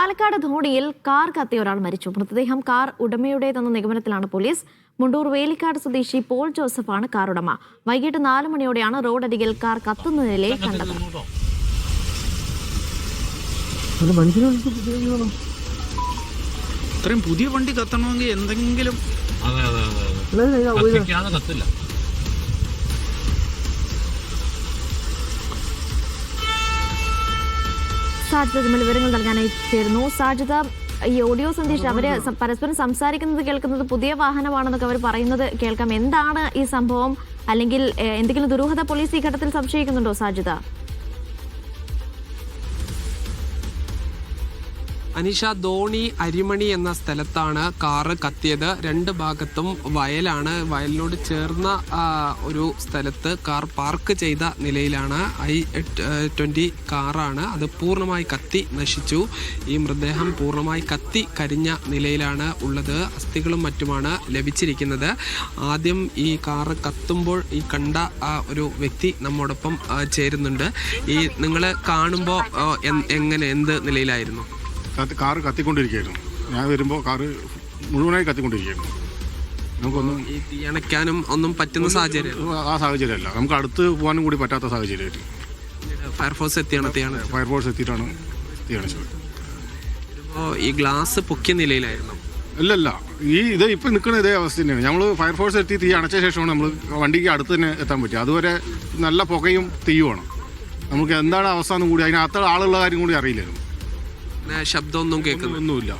Palakkad ധോണിയിൽ car കത്തിയ ഒരാൾ മരിച്ചു. മൃതദേഹം കാർ ഉടമയുടേതെന്ന നിഗമനത്തിലാണ് പോലീസ്. മുണ്ടൂർ വേലിക്കാട് സ്വദേശി പോൾ ജോസഫാണ് കാർ ഉടമ. വൈകിട്ട് 4 മണിയോടെയാണ് റോഡരികിൽ കാർ കത്തുന്ന നിലയിൽ കണ്ടത്. ഇത്രയും പുതിയ വണ്ടി കത്തണമെങ്കിൽ എന്തെങ്കിലും കത്തില്ല. സാജിദ വിവരങ്ങൾ നൽകാനായി ചേരുന്നു. സാജിദ, ഈ ഓഡിയോ സന്ദേശം അവര് പരസ്പരം സംസാരിക്കുന്നത് കേൾക്കുന്നത് പുതിയ വാഹനമാണെന്നൊക്കെ അവർ പറയുന്നത് കേൾക്കാം. എന്താണ് ഈ സംഭവം? അല്ലെങ്കിൽ എന്തെങ്കിലും ദുരൂഹത പോലീസ് ഈ ഘട്ടത്തിൽ സംശയിക്കുന്നുണ്ടോ സാജിദ? അനീഷ, ധോണി അരിമണി എന്ന സ്ഥലത്താണ് കാറ് കത്തിയത്. 2 ഭാഗത്തും വയലാണ്. വയലിനോട് ചേർന്ന ഒരു സ്ഥലത്ത് കാർ പാർക്ക് ചെയ്ത നിലയിലാണ്. i20 കാറാണ്. അത് പൂർണ്ണമായി കത്തി നശിച്ചു. ഈ മൃതദേഹം പൂർണ്ണമായി കത്തി കരിഞ്ഞ നിലയിലാണ് ഉള്ളത്. അസ്ഥികളും മറ്റുമാണ് ലഭിച്ചിരിക്കുന്നത്. ആദ്യം ഈ കാറ് കത്തുമ്പോൾ ഈ കണ്ട ഒരു വ്യക്തി നമ്മോടൊപ്പം ചേരുന്നുണ്ട്. ഈ നിങ്ങൾ കാണുമ്പോൾ എന്ത് നിലയിലായിരുന്നു? കാറ് കത്തിക്കൊണ്ടിരിക്കുകയായിരുന്നു. ഞാൻ വരുമ്പോൾ കാറ് മുഴുവനായി കത്തിക്കൊണ്ടിരിക്കുകയായിരുന്നു. നമുക്കൊന്നും ഈ തീ അണയ്ക്കാനും ഒന്നും പറ്റുന്ന സാഹചര്യം ആ സാഹചര്യമല്ല. നമുക്ക് അടുത്ത് പോകാനും കൂടി പറ്റാത്ത സാഹചര്യമായിട്ട് ഫയർഫോഴ്സ് ഫയർഫോഴ്സ് എത്തിയിട്ടാണ് തീ അണച്ചത്. ഇപ്പോൾ ഈ ഗ്ലാസ് പൊക്കിയ നിലയിലായിരുന്നു? ഇല്ലല്ല, ഇത് ഇപ്പം നിൽക്കുന്ന ഇതേ അവസ്ഥ തന്നെയാണ്. നമ്മൾ ഫയർഫോഴ്സ് എത്തി തീ അണച്ച ശേഷമാണ് നമ്മൾ വണ്ടിക്ക് അടുത്ത് തന്നെ എത്താൻ പറ്റുക. അതുവരെ നല്ല പുകയും തീയുമാണ്. നമുക്ക് എന്താണ് അവസ്ഥ എന്നും കൂടി അതിനകത്ത് ആളുള്ള കാര്യം കൂടി അറിയില്ലായിരുന്നു. ശബ്ദമൊന്നും കേൾക്കുന്നൊന്നുമില്ല.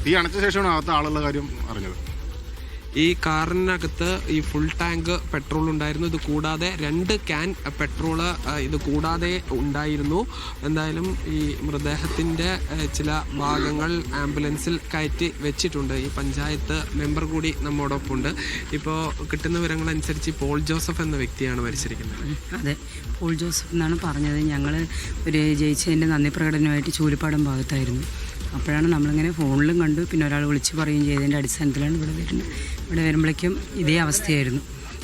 തീ അണച്ച ശേഷമാണ് അകത്ത് ആളുള്ള കാര്യം അറിഞ്ഞത്. ഈ കാറിനകത്ത് ഈ ഫുൾ ടാങ്ക് പെട്രോൾ ഉണ്ടായിരുന്നു. ഇത് കൂടാതെ 2 ക്യാൻ പെട്രോള് ഇത് കൂടാതെ ഉണ്ടായിരുന്നു. എന്തായാലും ഈ മൃതദേഹത്തിൻ്റെ ചില ഭാഗങ്ങൾ ആംബുലൻസിൽ കയറ്റി വെച്ചിട്ടുണ്ട്. ഈ പഞ്ചായത്ത് മെമ്പർ കൂടി നമ്മോടൊപ്പം ഉണ്ട്. ഇപ്പോൾ കിട്ടുന്ന വിവരങ്ങളനുസരിച്ച് പോൾ ജോസഫ് എന്ന വ്യക്തിയാണ് മരിച്ചിരിക്കുന്നത്. അതെ, പോൾ ജോസഫ് എന്നാണ് പറഞ്ഞത്. ഞങ്ങൾ ഒരു ജയിച്ചതിൻ്റെ നന്ദി പ്രകടനമായിട്ട് ചൂലിപ്പാടം ഭാഗത്തായിരുന്നു. അപ്പോഴാണ് നമ്മളിങ്ങനെ ഫോണിലും കണ്ടു. പിന്നെ ഒരാൾ വിളിച്ച് പറയുകയും ചെയ്തതിൻ്റെ അടിസ്ഥാനത്തിലാണ് ഇവിടെ വരുന്നത്. ഇവിടെ വരുമ്പോഴേക്കും ഇതേ അവസ്ഥയായിരുന്നു.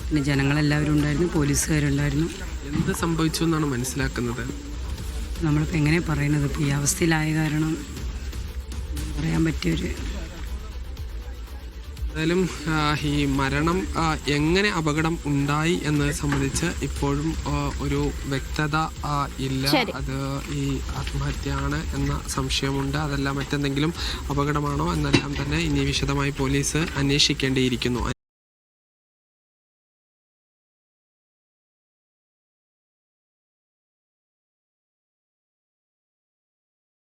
പിന്നെ ജനങ്ങളെല്ലാവരും ഉണ്ടായിരുന്നു, പോലീസുകാരുണ്ടായിരുന്നു. എന്ത് സംഭവിച്ചു എന്നാണ് മനസ്സിലാക്കുന്നത്? നമ്മളിപ്പോൾ എങ്ങനെ പറയുന്നത്? ഇപ്പോൾ ഈ അവസ്ഥയിലായ കാരണം പറയാൻ പറ്റിയൊരു എന്തായാലും ഈ മരണം എങ്ങനെ അപകടം ഉണ്ടായി എന്നത് സംബന്ധിച്ച് ഇപ്പോഴും ഒരു വ്യക്തത ഇല്ല. അത് ഈ ആത്മഹത്യയാണ് എന്ന സംശയമുണ്ട്. അതല്ല മറ്റെന്തെങ്കിലും അപകടമാണോ എന്നെല്ലാം തന്നെ ഇനി വിശദമായി പോലീസ് അന്വേഷിക്കേണ്ടിയിരിക്കുന്നു.